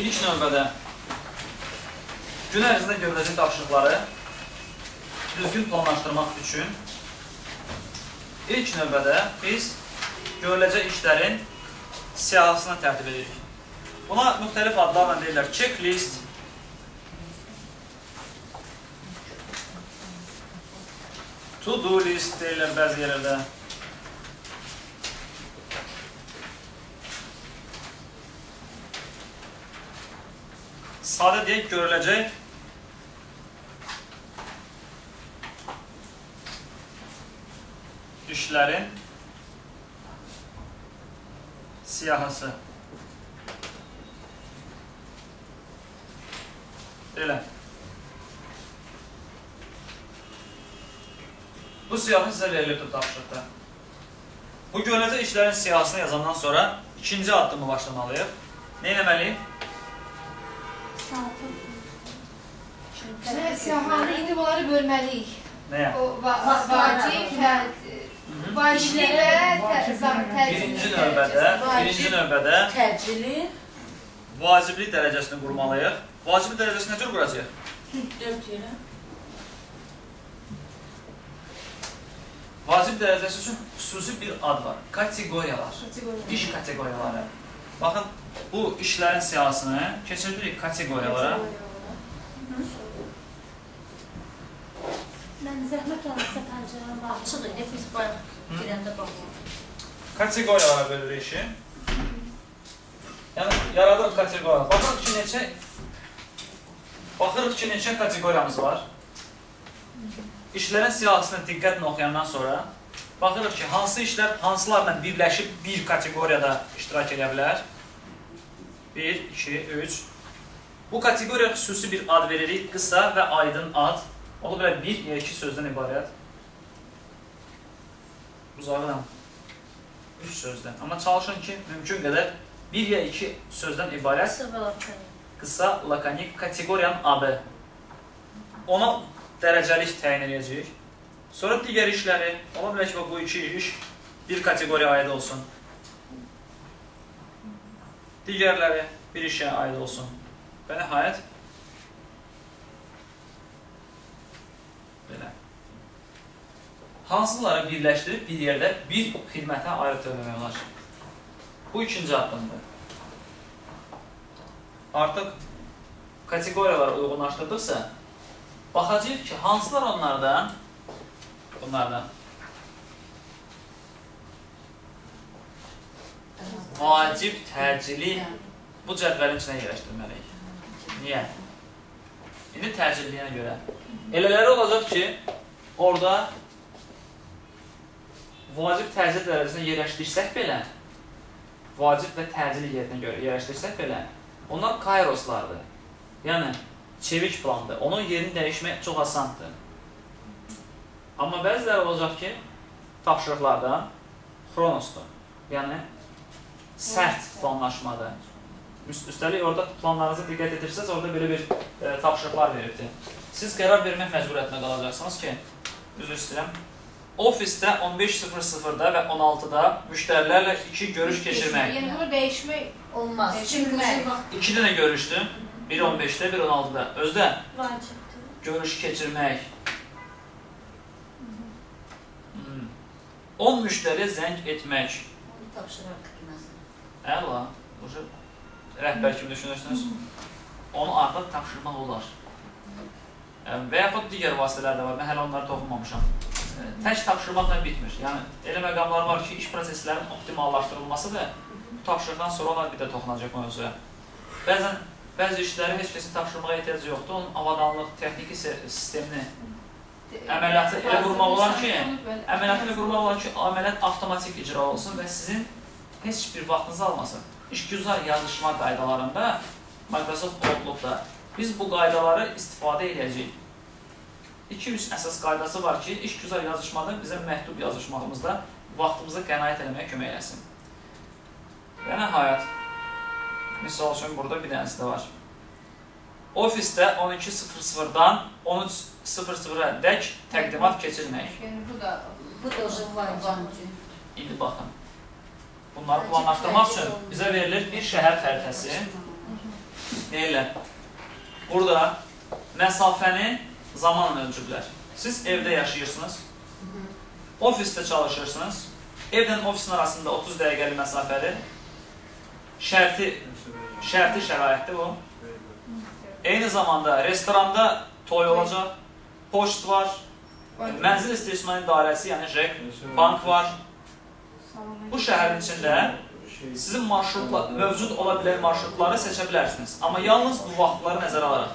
İlk növbədə gün ərzində görüləcək tapşırıqları düzgün planlaşdırmaq üçün ilk növbədə biz görüləcək işlərin siyahısını tərtib edirik. Buna müxtəlif adlarla deyirlər. Checklist, to-do list deyirlər bəzi yerlərdə. Sadə deyək, görüləcək işlərin siyahısı. Elə. Bu siyahı sizə verilibdir tapşırıqda. Bu görüləcək işlərin siyahısını yazandan sonra ikinci addımı başlamalıyıq. Nə etməliyik? Siyahlarını indi bunları bölməliyik. Nəyə? Vacibli və Birinci növbədə vaciblik dərəcəsini qurmalıyıq. Vaciblik dərəcəsini necə quracaq? 4 yerə. Vacib dərəcəsi üçün xüsusi bir ad var. Kateqoriyalar. İş kateqoriyaları. Baxın, bu işlərin siyahısını keçirdirik kateqoriyalara. Mən zəhmət olmasa pəncərəm açıq idi, biz bayaq girəndə baxmalıyıq. Kateqoriyalara bölürük işi. Yəni, yaradıq kateqoriyalar. Baxırıq ki, neçə kateqoriyamız var. İşlərin siyahısını diqqətlə oxuyandan sonra baxırıq ki, hansı işlər hansılarla birləşib bir kateqoriyada iştirak edə bilər. 1, 2, 3. Bu kateqoriyaya xüsusi bir ad veririk. Qısa və aydın ad. Ola bilər 1 ya 2 sözdən ibarət. Uzağıram 3 sözdən. Amma çalışın ki, mümkün qədər 1 ya 2 sözdən ibarət qısa, lakanik kateqoriyanın adı. Ona dərəcəlik təyin edəcəyik. Sonra digər işləri, ola bilər ki, bu iki iş bir kateqoriyaya aid olsun. Digərləri bir işə aid olsun. Və nəhayət belə. Hansıları birləşdirib bir yerdə bir xidmətə aid etmək olar. Bu ikinci addımdır. Artıq kateqoriyaları uyğunlaşdırdıqsa, baxacaq ki, hansılar onlardan vacib, təcili bu cədvəlin içinə yerləşdirməliyik. Niyə? İndi təcilliyinə görə. Elələri olacaq ki, orada vacib təcil dərəcəsində yerləşdirsək belə, vacib və təcili yerinə görə yerləşdirsək belə, onlar kairoslardır. Yəni, çevik plandır. Onun yerini dəyişmək çox asandır. Amma bəziləri olacaq ki, tapşırıqlardan xronosdur. Yəni, sərt planlaşmadır. Üstəlik, orada planlarınıza diqqət edirsiniz, orada belə bir tapşırıqlar verirdi. Siz qərar vermək məcburiyyətində qalacaqsınız ki, üzr istəyirəm, ofisdə 15:00-da və 16-da müştərilərlə 2 görüş keçirmək. Yəni, bunu dəyişmək olmaz. 2 dənə görüşdür. 1:15-də, 1:16-da. Özdə görüş keçirmək. 10 müştəriyə zəng etmək. Tapşıraq qiyməsi. Əla, rəhbər kimi düşünürsünüz. Onu artıq tapşırmaq olar. Və yaxud digər vasitələr də var. Mən hələ onları toxunmamışam. Tək tapşırmaqla bitmir. Yəni, elə məqamlar var ki, iş proseslərinin optimallaşdırılmasıdır. Bu tapşırıqdan sonra onlar bir də toxunacaq mövzuya. Bəzi işləri heç kəsin tapşırmağa ehtiyacı yoxdur. Onun avadanlıq, texniki sistemini, əməliyyatı elə qurmaq olar ki, əməliyyat avtomatik icra olsun və sizin heç bir vaxtınızı almasın. İşgüzar yazışma qaydalarında, Microsoft Outlook'da biz bu qaydaları istifadə edəcəyik. 2-3 əsas qaydası var ki, işgüzar yazışmada bizə məktub yazışmağımızda vaxtımızı qənaət eləməyə kömək eləsin. Və nəhayət, misal üçün, burada bir dənəsi də var. Ofisdə 12:00-dan 13:00-a dək təqdimat keçirmək. Bu da vacib. İndi baxın. Bunları planlaşdırmaq üçün bizə verilir bir şəhər xəritəsi. deyirlər. Burada məsafəni zamanla ölçüblər. Siz evdə yaşayırsınız, ofisdə çalışırsınız, evdən ofisin arasında 30 dəqiqəlik məsafədir. Şərti şəraitdir bu. Eyni zamanda restoranda toy olacaq, poçt var, mənzil istismar idarəsi, yəni JEC, bank var. Bu şəhərin içində sizin marşrutlar, mövcud ola bilən marşrutları seçə bilərsiniz. Amma yalnız bu vaxtları nəzərə alaraq.